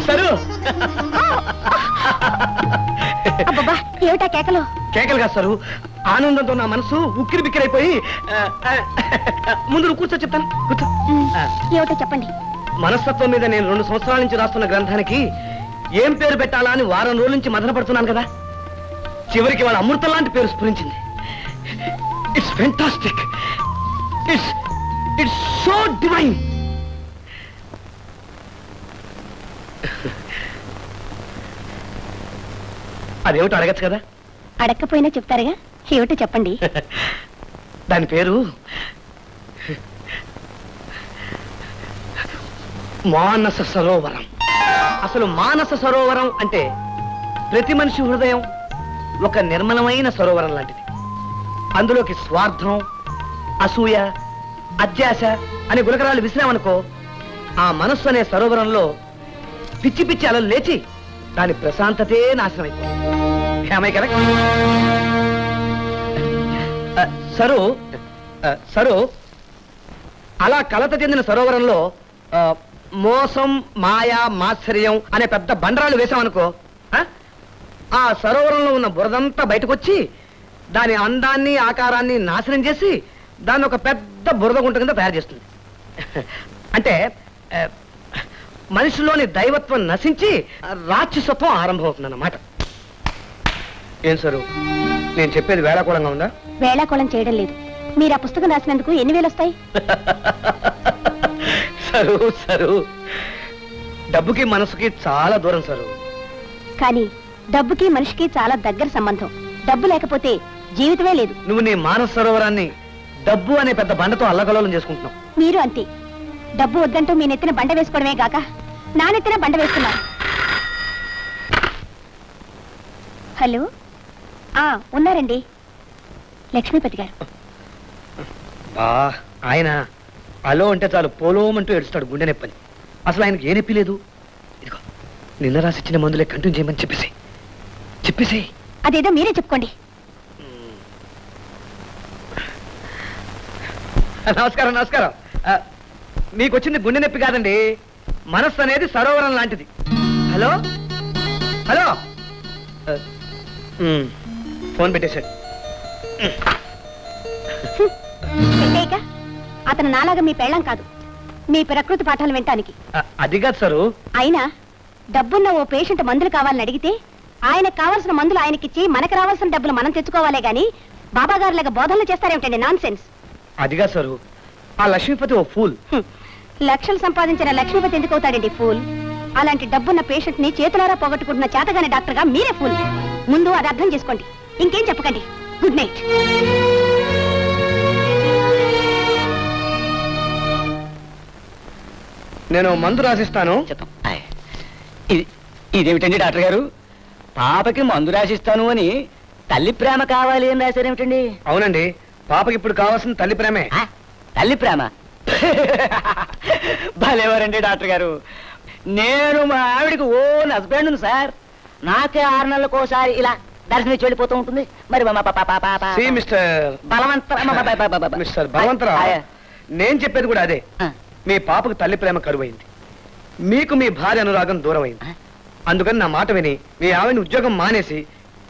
Sir అబ్బబ్బా ఏమిటా కేకలు? కేకలు కాదు సరు, ఆనందంతో నా మనసు ఉక్కిరి బిక్కిరైపోయి. ముందు నువ్వు కూర్చో, చెప్తాను, కూర్చో. ఏమిటో చెప్పండి. మనస్తత్వం మీద నేను 2 సంవత్సరాల నుంచి రాస్తున్న గ్రంథానికి ఏం పేరు పెట్టాలా అని వారం రోజుల నుంచి మదన పడుతున్నాను కదా. చివరికి వాళ్ళ అమృతం లాంటి పేరు స్ఫురించింది. It's fantastic, it's so divine. అదేమిటో అడగచ్చు కదా. అడగకపోయినా చెప్తారుగా, ఏమిటో చెప్పండి. దాని పేరు మానస సరోవరం. అసలు మానస సరోవరం అంటే ప్రతి మనిషి హృదయం ఒక నిర్మలమైన సరోవరం లాంటిది. అందులోకి స్వార్థం, అసూయ, అత్యాశ అనే గులకరాలు విసిరామనుకో, ఆ మనస్సు అనే సరోవరంలో పిచ్చి పిచ్చి అలలు లేచి దాని ప్రశాంతతే నాశనం అయిపోయింది. సరు అలా కలత చెందిన సరోవరంలో మోసం, మాయ, మాత్సర్యం అనే పెద్ద బండరాలు వేసామనుకో, ఆ సరోవరంలో ఉన్న బురదంతా బయటకొచ్చి దాని అందాన్ని, ఆకారాన్ని నాశనం చేసి దాన్ని ఒక పెద్ద బురద గుంట కింద తయారు చేస్తుంది. అంటే మనిషిలోని దైవత్వం నశించి రాక్షసత్వం ఆరంభమవుతుంది అన్నమాట. ఏం సరు, నేను చెప్పేది వేళాకోళంగా ఉందా? వేళాకోళం చేయడం లేదు. మీరు ఆ పుస్తకం రాసినందుకు ఎన్ని వేలు వస్తాయి? సరు సరు, డబ్బుకి మనసుకి చాలా దూరం సరు. కానీ డబ్బుకి మనిషికి చాలా దగ్గర సంబంధం. డబ్బు లేకపోతే జీవితమే లేదు. నువ్వు నీ మానస సరోవరాన్ని డబ్బు అనే పెద్ద బండతో అల్లకలోలం చేసుకుంటున్నావు. మీరు అంతే. డబ్బు వద్దంటూ మీ నెత్తిన బండ వేసుకోవడమే గాక నా నెత్తిన బండ వేస్తున్నారు. హలో, ఉన్నారండి, లక్ష్మీపతి గారు. ఆయన అలో అంటే చాలు పోలోమంటూ ఏడుస్తాడు, గుండె నొప్పని. అసలు ఆయనకి ఏ నొప్పి లేదు. ఇదిగో నిన్న రాసిచ్చిన మందులే కంటిన్యూ చేయమని చెప్పేసి. అదేదో మీరే చెప్పుకోండి. నమస్కారం నమస్కారం. మీకు వచ్చింది గుండె నొప్పి కాదండి, మనస్సు అనేది సరోవరం లాంటిది. హలో హలో, ఫోన్ పెట్టేశాడు. అతను నాలాగా మీ పెళ్ళం కాదు, మీ ప్రకృతి పాఠాలు వినటానికి. అది కాదు సరు. అయినా డబ్బున్న ఓ పేషెంట్ మందులు కావాలని అడిగితే ఆయనకు కావాల్సిన మందులు ఆయనకిచ్చి మనకు రావాల్సిన డబ్బులు మనం తెచ్చుకోవాలే గాని బాబా గారులాగా బోధనలు చేస్తారేమిటండి? Non sense. అది కాదు సరు, ఆ లక్ష్మీపతి ఓ ఫూల్. లక్షలు సంపాదించిన లక్ష్మీపతి ఎందుకు అవుతాడండి ఫూల్? అలాంటి డబ్బున్న పేషెంట్ ని చేతులారా పోగొట్టుకుంటున్న చేతగాని డాక్టర్ గా మీరే ఫూల్. ముందు అది అర్థం చేసుకోండి, ఇంకేం చెప్పకండి. Good night. నేను మందు రాసిస్తాను. ఇదేమిటండి డాక్టర్ గారు, పాపకి మందు రాసిస్తాను అని తల్లి ప్రేమ కావాలి అని రాశారేమిటండి? అవునండి, పాపకి ఇప్పుడు కావాల్సిన తల్లి ప్రేమే. తల్లి ప్రేమ? భలేవారండి డాక్టర్ గారు. నేను మా ఆవిడికి ఓన్ హస్బెండ్ సార్. నాకే 6 నెలలకోసారి ఇలా దర్శనమిచ్చి వెళ్ళిపోతూ ఉంటుంది. మరి మిస్టర్ బలవంతరావు, నేను చెప్పేది కూడా అదే. మీ పాపకు తల్లి ప్రేమ కరువైంది, మీకు మీ భార్య అనురాగం దూరం అయింది. అందుకని నా మాట విని మీ ఆవిడని ఉద్యోగం మానేసి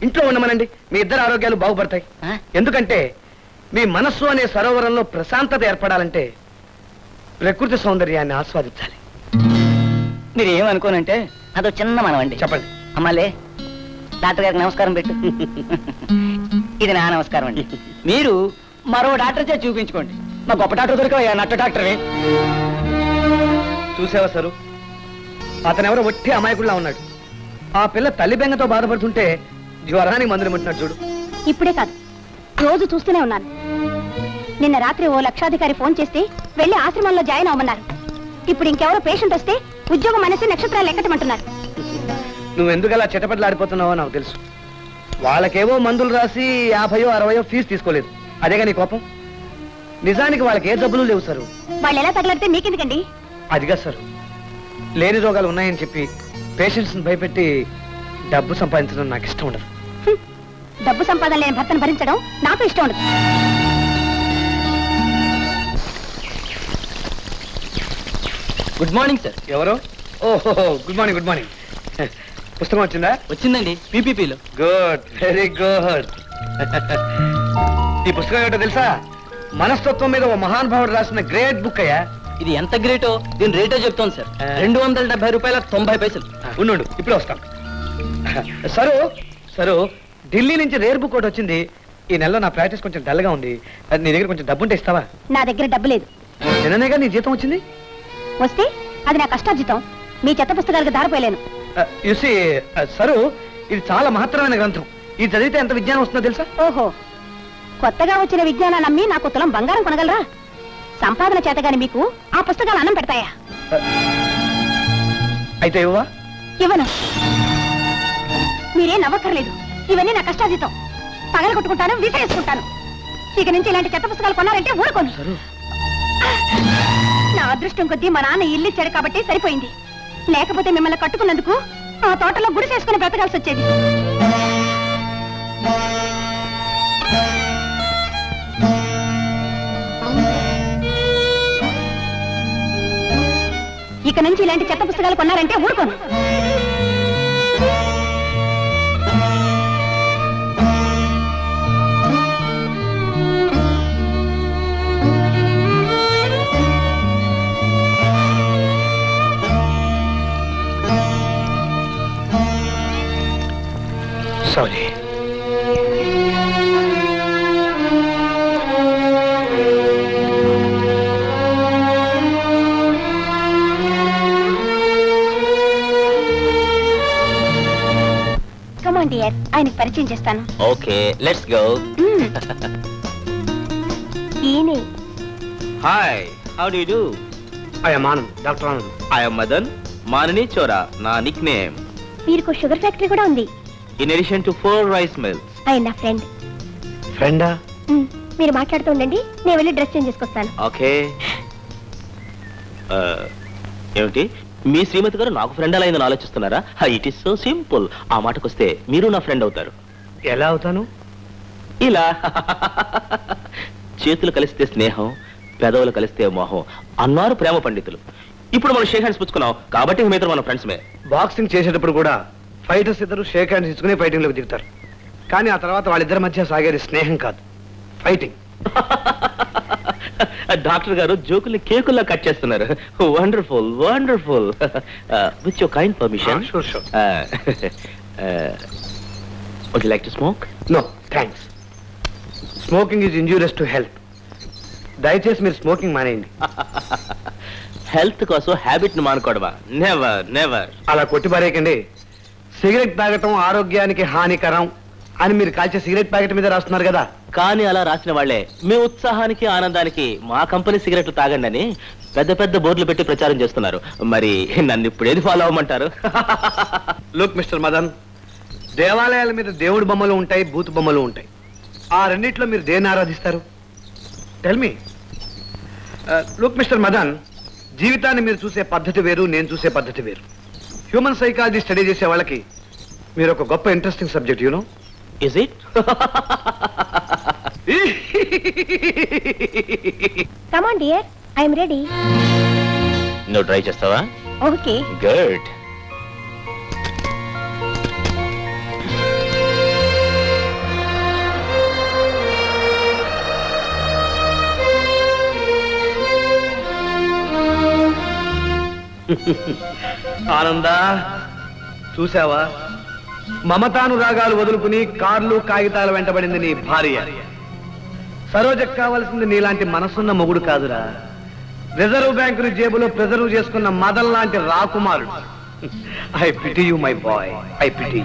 ఇంట్లో ఉండమనండి. మీ ఇద్దరు ఆరోగ్యాలు బాగుపడతాయి. ఎందుకంటే మీ మనస్సు అనే సరోవరంలో ప్రశాంతత ఏర్పడాలంటే ప్రకృతి సౌందర్యాన్ని ఆస్వాదించాలి. మీరు ఏమనుకోనంటే అదో చిన్న మనవండి. చెప్పండి. అమ్మాలే, డాక్టర్ గారికి నమస్కారం పెట్టు. ఇది నా నమస్కారం అండి. మీరు మరో డాక్టర్ చేసి చూపించుకోండి. మా గొప్ప డాక్టర్ దొరికా నట్ట డాక్టరే. చూసావా సరు, అతనెవరో ఒట్టి అమాయకుల్లా ఉన్నాడు. ఆ పిల్ల తల్లి బెంగతో బాధపడుతుంటే జ్వరానికి మందులు ఇమ్మంటున్నాడు చూడు. ఇప్పుడే కాదు, రోజు చూస్తూనే ఉన్నాను. నిన్న రాత్రి ఓ లక్షాధికారి ఫోన్ చేస్తే వెళ్లి ఆశ్రమంలో జాయిన్ అవ్వమన్నారు. ఇప్పుడు ఇంకెవరో పేషెంట్ వస్తే ఉద్యోగం అనేసి నక్షత్రాలు ఎక్కటమంటున్నారు. నువ్వెందుకు అలా చిటపట్లాడిపోతున్నావో నాకు తెలుసు. వాళ్ళకేవో మందులు రాసి 50 60 ఫీజు తీసుకోలేదు, అదేగా నీ కోపం. నిజానికి వాళ్ళకి ఏ జబ్బులు లేవు సారు. వాళ్ళు ఎలా తగలడితే మీకెందుకండి? అదిగా సార్, లేని రోగాలు ఉన్నాయని చెప్పి పేషెంట్స్ భయపెట్టి డబ్బు సంపాదించడం నాకు ఇష్టం ఉండదు. డబ్బు సంపాదన లేని భర్తను భరించడం నాకు ఇష్టం ఉండదు. Good morning sir. ఎవరు? ఓహో, గుడ్ మార్నింగ్, గుడ్ మార్నింగ్. పుస్తకం వచ్చిందా? వచ్చిందండి, పీపీపీలో. Good, very good. ఈ పుస్తకం ఏమిటో తెలుసా? మనస్తత్వం మీద ఓ మహానుభావుడు రాసిన గ్రేట్ బుక్ అయ్యా. ఇది ఎంత గ్రేటో దీని రేటో చెప్తాను సార్. 270 రూపాయల 90 పైసలు. ఉండు, ఇప్పుడే వస్తాం. సరు, ఢిల్లీ నుంచి రేర్ బుక్ ఒకటి వచ్చింది. ఈ నెలలో నా ప్రాక్టీస్ కొంచెం డల్గా ఉంది. నీ దగ్గర కొంచెం డబ్బు ఉంటే ఇస్తావా? నా దగ్గర డబ్బు లేదు. నిన్ననేగా నీ జీతం వచ్చింది. వస్తే అది నా కష్టార్జితం. మీ చెత్త పుస్తకాలకు దారిపోయలేను. యూసి సరు, ఇది చాలా మహత్తరమైన గ్రంథం. ఇది చదివితే ఎంత విజ్ఞానం వస్తుందో తెలుసా? ఓహో, కొత్తగా వచ్చిన విజ్ఞానాన్ని అమ్మి నాకు తులం బంగారం కొనగలరా? సంపాదన చేతగాని మీకు ఆ పుస్తకాలు అన్నం పెడతాయా? అయితే ఇవ్వవా? ఇవ్వను. మీరేం నవ్వక్కర్లేదు. ఇవన్నీ నా కష్టార్జితం. పగల కొట్టుకుంటాను, విసిరేసుకుంటాను. ఇక నుంచి ఇలాంటి చెత్త పుస్తకాలు కొన్నారంటే ఊరుకోను. నా అదృష్టం కొద్దీ మా నాన్న ఇల్లు ఇచ్చాడు కాబట్టి సరిపోయింది. లేకపోతే మిమ్మల్ని కట్టుకున్నందుకు ఆ తోటలో గుడి చేసుకుని బ్రతకాల్సి వచ్చేది. ఇక నుంచి ఇలాంటి చెత్త పుస్తకాలు కొన్నారంటే ఊరుకోను. సారీ. కమాన్ డియర్, ఆయనకి పరిచయం చేస్తాను. Okay, let's go. ఈయనే. Hi, how do you do? I'm Anand, doctor Anand. I am Madan, మానని చోరా నా నిక్ నేమ్. వీరికి షుగర్ ఫ్యాక్టరీ కూడా ఉంది. In addition to 4 rice mills. ఆయన నా ఫ్రెండ్. ఫ్రెండా? మీరు మాట్లాడుతూ ఉండండి, నేను వెళ్ళి డ్రెస్ చేంజ్ చేసుకొస్తాను. ఓకే. ఏమిటి మీ శ్రీమతి గారు నాకు ఫ్రెండ్ అలా అయిందని ఆలోచిస్తున్నారా? It is so simple. ఆ మాటకొస్తే మీరు నా ఫ్రెండ్ అవుతారు. ఎలా అవుతాను? ఇలా చేతులు కలిస్తే స్నేహం, పెదవులు కలిస్తే మోహం అన్నారు ప్రేమ పండితులు. ఇప్పుడు మనం షేక్ హ్యాండ్స్ పుచ్చుకున్నాం కాబట్టి మీతో మన ఫ్రెండ్స్ మే. బాక్సింగ్ చేసేటప్పుడు కూడా ఫైటర్స్ ఇద్దరు షేక్ హ్యాండ్స్ ఇచ్చుకుని ఫైటింగ్ లోకి దిగుతారు. కానీ ఆ తర్వాత వాళ్ళిద్దరి మధ్య సాగేది స్నేహం కాదు, ఫైటింగ్. డాక్టర్ గారు జోకుల్ని కేకుల్లా కట్ చేస్తున్నారు. Wonderful, wonderful. With your kind permission. Sure sure. Would you like to smoke? No thanks. Smoking is injurious to health. దయచేసి మీరు స్మోకింగ్ మానేయండి. హెల్త్ కోసం హ్యాబిట్ ను మానుకోవడమా? Never, never. అలా కొట్టి పారేయకండి. సిగరెట్ తాగటం ఆరోగ్యానికి హానికరం అని మీరు కాల్చే సిగరెట్ ప్యాకెట్ మీద రాస్తున్నారు కదా. కానీ అలా రాసిన వాళ్లే మీ ఉత్సాహానికి ఆనందానికి మా కంపెనీ సిగరెట్లు తాగండి అని పెద్ద పెద్ద బోర్డులు పెట్టి ప్రచారం చేస్తున్నారు. మరి నన్ను ఇప్పుడు ఏది ఫాలో అవ్వమంటారు? లుక్ మిస్టర్ మదన్, దేవాలయాల మీద దేవుడి బొమ్మలు ఉంటాయి, బూతు బొమ్మలు ఉంటాయి. ఆ రెండిట్లో మీరు దేన్ని ఆరాధిస్తారు? Tell me. Look mister Madan, జీవితాన్ని మీరు చూసే పద్ధతి వేరు, నేను చూసే పద్ధతి వేరు. హ్యూమన్ సైకాలజీ స్టడీ చేసే వాళ్ళకి మీరు ఒక గొప్ప interesting subject. You know is it? Come on dear, I'm ready. నువ్వు ట్రై చేస్తావా? ఓకే. గుడ్. ఆనందా, చూసావా? మమతానురాగాలు వదులుకుని కార్లు కాగితాలు వెంటబడింది నీ భార్య. సరోజకు కావలసింది నీలాంటి మనసున్న మొగుడు కాదురా, రిజర్వ్ బ్యాంకుని జేబులో ప్రిజర్వ్ చేసుకున్న మదన్ లాంటి రాకుమారుడు. I pity you my boy, I pity.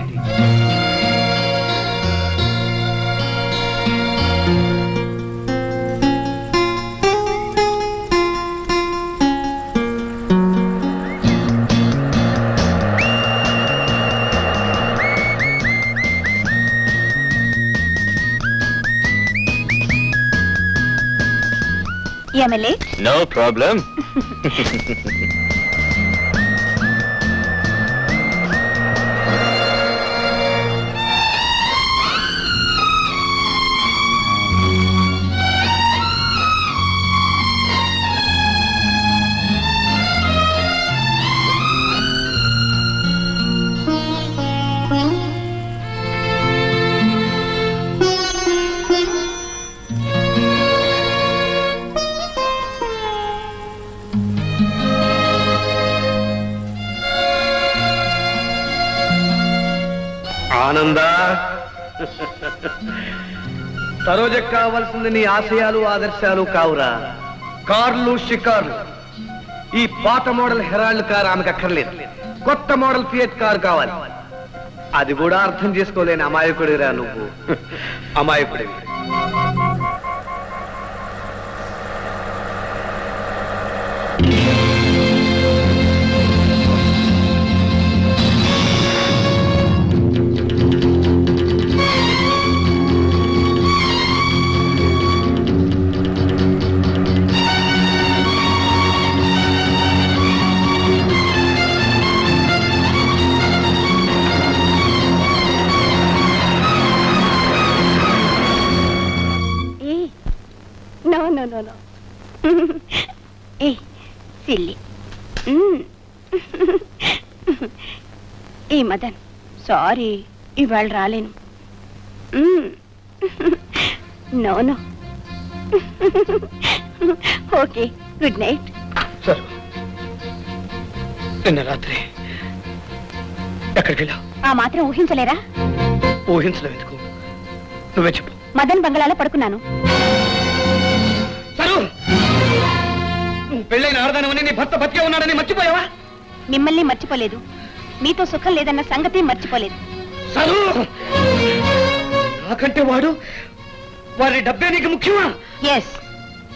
MLA, no problem. ఆనందా, సరోజకు కావాల్సింది నీ ఆశయాలు ఆదర్శాలు కావురా, కార్లు షికార్లు. ఈ పాత మోడల్ హెరాల్డ్ కార్ ఆమెకు అక్కర్లేదు, కొత్త మోడల్ ఫియట్ కార్ కావాలి. అది కూడా అర్థం చేసుకోలేని అమాయకుడిరా నువ్వు. అమాయకుడివి. No. Silly. మదన్, సారీ, ఇవాళ రాలేను. నో. Okay, good night. సరే, నిన్న రాత్రి ఎక్కడికి వెళ్ళావు? ఆ మాత్రం ఊహించలేరా? ఊహించలేవు ఎందుకు? నువ్వే చెప్పు. మదన్ బంగళాలో పడుకున్నాను. నువ్వు పెళ్ళైన ఆడదానమని నీ భర్త బతికే ఉన్నాడని మర్చిపోయావా? మిమ్మల్ని మర్చిపోలేదు, మీతో సుఖం లేదన్న సంగతి మర్చిపోలేదు. నాకంటే వారి డబ్బే నీకు ముఖ్యమా? ఎస్.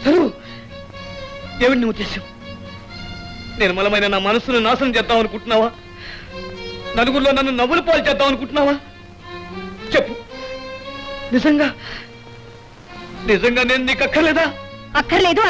సరు, ఏమిటి నీ ఉద్దేశం? నిర్మలమైన నా మనసును నాశనం చేద్దాం అనుకుంటున్నావా? నలుగురిలో నన్ను నవ్వులు పాలు చేద్దాం అనుకుంటున్నావా? చెప్పు, నిజంగా నేను నీకు అక్కర్లేదా? అక్కర్లేదు.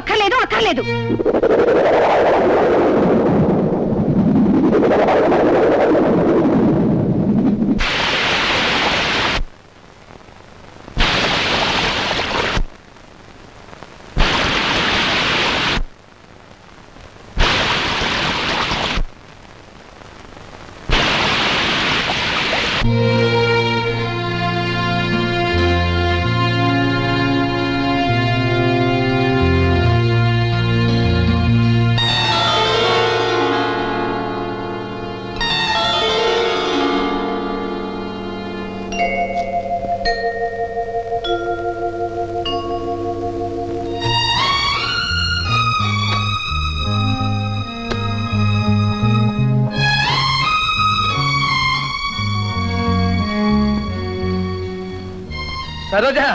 సరోజా,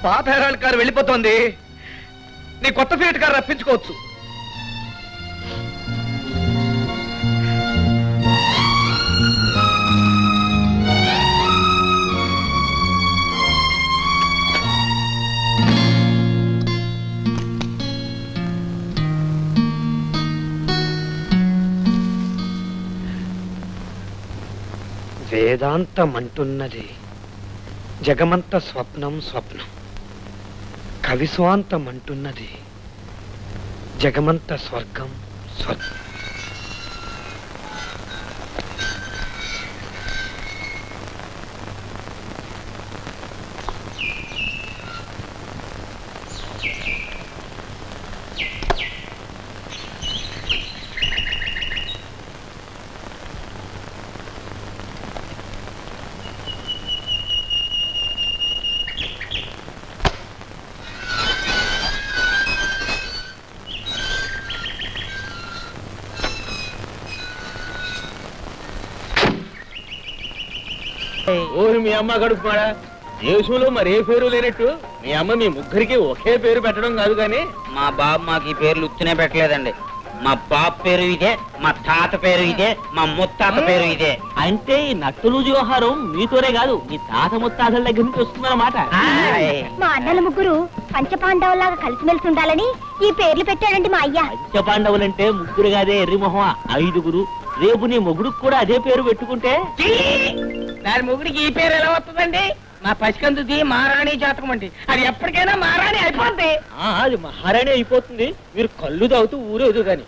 పాత హెరాల్డ్ కారు వెళ్ళిపోతోంది. నీ కొత్త ఫియట్ కారు రప్పించుకోవచ్చు. వేదాంతం అంటున్నది జగమంత స్వప్నం. కవిస్వాంతం అంటున్నది జగమంత స్వర్గం. ఓరి మీ అమ్మ గడుపుమాడా, దేశంలో మరే పేరు లేనట్టు మీ అమ్మ మీ ముగ్గురికి ఒకే పేరు పెట్టడం కాదు కానీ మా బాబు మాకు ఈ పేర్లు ఉత్తినే పెట్టలేదండి. మా బాబు పేరు ఇదే, మా తాత పేరు ఇదే, మా ముత్తాత పేరు ఇదే. అంటే ఈ నట్టులు వ్యవహారం మీతోనే కాదు, మీ తాత ముత్తాతల దగ్గర నుంచి వస్తుందన్నమాట. మా అన్నల ముగ్గురు పంచపాండవులాగా కలిసిమెలిసి ఉండాలని ఈ పేర్లు పెట్టాడండి మా అయ్య. పంచపాండవులంటే ముగ్గురు కాదే ఎర్రిమొహం, 5గురు. రేపు నీ మొగుడుకు కూడా అదే పేరు పెట్టుకుంటే దాని మొగుడికి ఈ పేరు ఎలా వస్తుందండి? మా పసికందుది మహారాణి జాతకం అండి, అది ఎప్పటికైనా మహారాణి అయిపోద్ది. అది మహారాణి అయిపోతుంది, మీరు కళ్ళు తాగుతూ ఊరేదు గాని.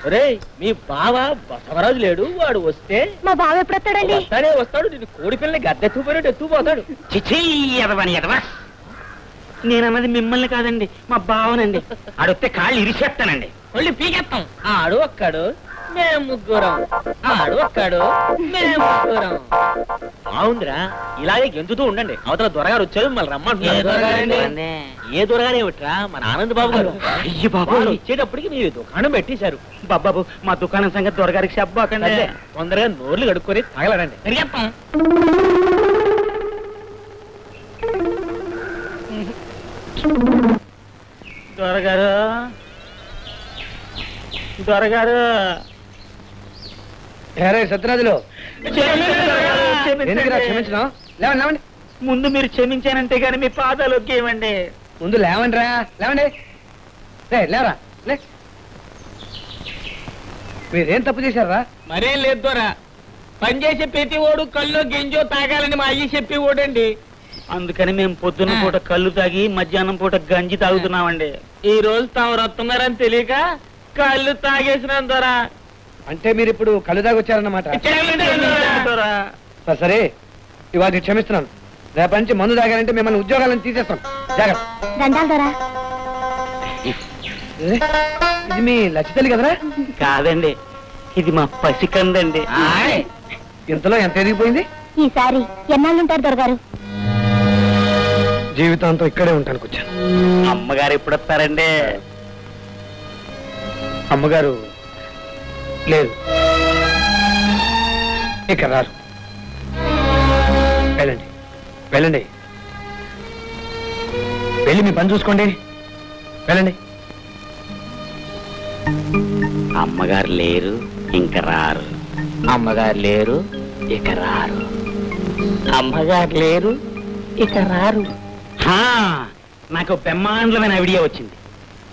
ఒరే, మీ బావ బసవరాజు లేడు, వాడు వస్తే మా బావ ఎప్పుడు వస్తాడండి? వస్తాడు. నేను కోడి పిల్లని గద్దెత్తుపోయినట్టు ఎత్తుపోతాడు. చిచ్చి ఎదవని ఎదవా, నేనన్నది మిమ్మల్ని కాదండి, మా బావనండి. ఆడొస్తే కాళ్ళు ఇరిచేస్తానండి, ఒళ్ళు పీకెత్తాం. ఆడు ఒక్కడు మేము ముగ్గురం, ఆడు ఒక్కడు, మేము ముగ్గురం. అవునరా, ఇలాగే గెంతుతూ ఉండండి. అవతల దొరగారు వచ్చారు, మిమ్మల్ని రమ్మంటున్నారు. ఏ దొరగారే విట్రా, మన ఆనంద్ బాబు గారు. అయ్యి బాబు, ఇచ్చేటప్పటికి మీ దుకాణం పెట్టేశారు. బాబాబు, మా దుకాణం సంగతి దొరగారికి చెప్పకండి. తొందరగా నోర్లు కడుక్కొని తగలరండి. దొరగారు, దొరగారు. సత్యరాజులు క్షమించడం లేవండి, లేవండి. ముందు మీరు క్షమించానంటే గాని మీ పాదాలు ఒకేవండి. ముందు లేవండి రా, లేవండి. లేవరా, లే. మీరేం తప్పు చేశారా? మరేం లేదు దొరా, పనిచేసే ప్రతి ఓడు కళ్ళు గింజో తాగాలని మా అయ్యి చెప్పి ఓడండి. అందుకని మేము పొద్దున్న పూట కళ్ళు తాగి మధ్యాహ్నం పూట గంజి తాగుతున్నామండి. ఈ రోజు తాము వస్తున్నారని తెలియక కళ్ళు తాగేసినాం దొరా. అంటే మీరు ఇప్పుడు కళ్ళు దాకా వచ్చారన్నమాట. సరే, ఇవాళ క్షమిస్తున్నాను. రేపటి నుంచి మందు తాగాలంటే మిమ్మల్ని ఉద్యోగాలను తీసేస్తాం. జాగ్రత్త. ఇది మీ లచ్చితల్లి కదరా? కాదండి, ఇది మా పసికందండి. ఇంతలో ఎంత ఎదిగిపోయింది? ఈసారి ఎన్నాళ్ళుంటారు దొరగారు? జీవితాంతం ఇక్కడే ఉంటాను కూర్చాను. అమ్మగారు ఎప్పుడు వస్తారండి? అమ్మగారు లేదు, ఇక రారు. వెళ్ళండి, వెళ్ళండి, వెళ్ళి మీ పని చూసుకోండి. వెళ్ళండి. అమ్మగారు లేరు, ఇంక రారు. అమ్మగారు లేరు, ఇక రారు. అమ్మగారు లేరు, ఇక రారు. నాకు బ్రహ్మాండమైన ఐడియా వచ్చింది.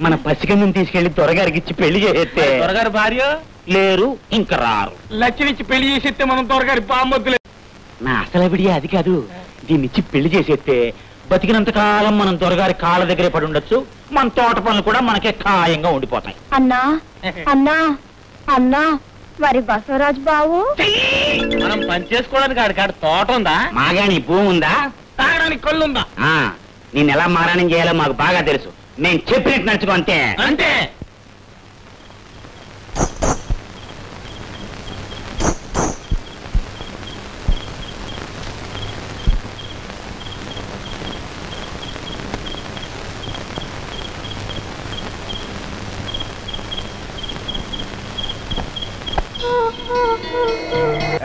మన పసికందుని తీసుకెళ్లి దొరగారికి ఇచ్చి పెళ్లి చేసేస్తే దొరగారు భార్య లేరు, ఇంక రారు. లక్ష్మిచ్చి పెళ్లి చేసేస్తే మనం దొరగారి బామ్మొద్దులే. నా అసలు ఐడియా అది కాదు. దీన్నిచ్చి పెళ్లి చేసేస్తే బతికినంత కాలం మనం దొరగారి కాళ్ళ దగ్గరే పడి ఉండొచ్చు. మన తోట పనులు కూడా మనకే ఖాయంగా ఉండిపోతాయి. అన్నా అన్నా అన్నా, మరి బసవరాజు బావు మనం పని చేసుకోవడానికి ఆడికాడ తోట ఉందా? మాగాని భూమి ఉందా? తాగడానికి కళ్ళు ఉందా? నేను ఎలా మారాణం చేయాలో మాకు బాగా తెలుసు. నేను చెప్పినట్టు నడుచుకో, అంతే అంతే.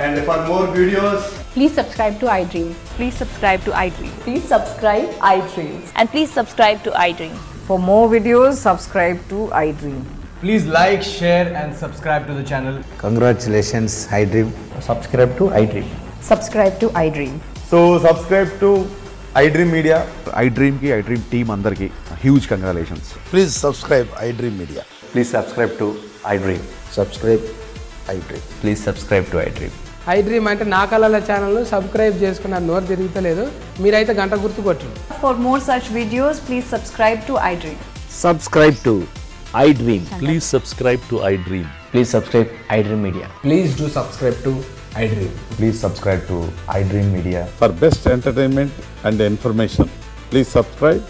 And for more videos, please subscribe to iDream. Please subscribe to iDream. Please subscribe iDream. And please subscribe to iDream. For more videos, subscribe to iDream. please like, share and subscribe to the channel. Congratulations, iDream. Subscribe to iDream. Subscribe to iDream. So subscribe to iDream Media. iDream ki iDream team andarki huge congratulations. Please subscribe iDream Media. Please subscribe to iDream. Subscribe iDream. Please subscribe to iDream. iDream అంటే నా కళల channel subscribe చేసుకున్న నోరు తిరుగుతలేదు. మీరైతే గంట గుర్తు కొట్టండి. For more such videos, please subscribe to iDream. Subscribe to iDream. Please subscribe to iDream. Please subscribe iDream Media. Please do subscribe to iDream. Please subscribe to iDream Media. For best entertainment and information, please subscribe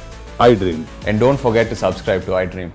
iDream. And don't forget to subscribe to iDream.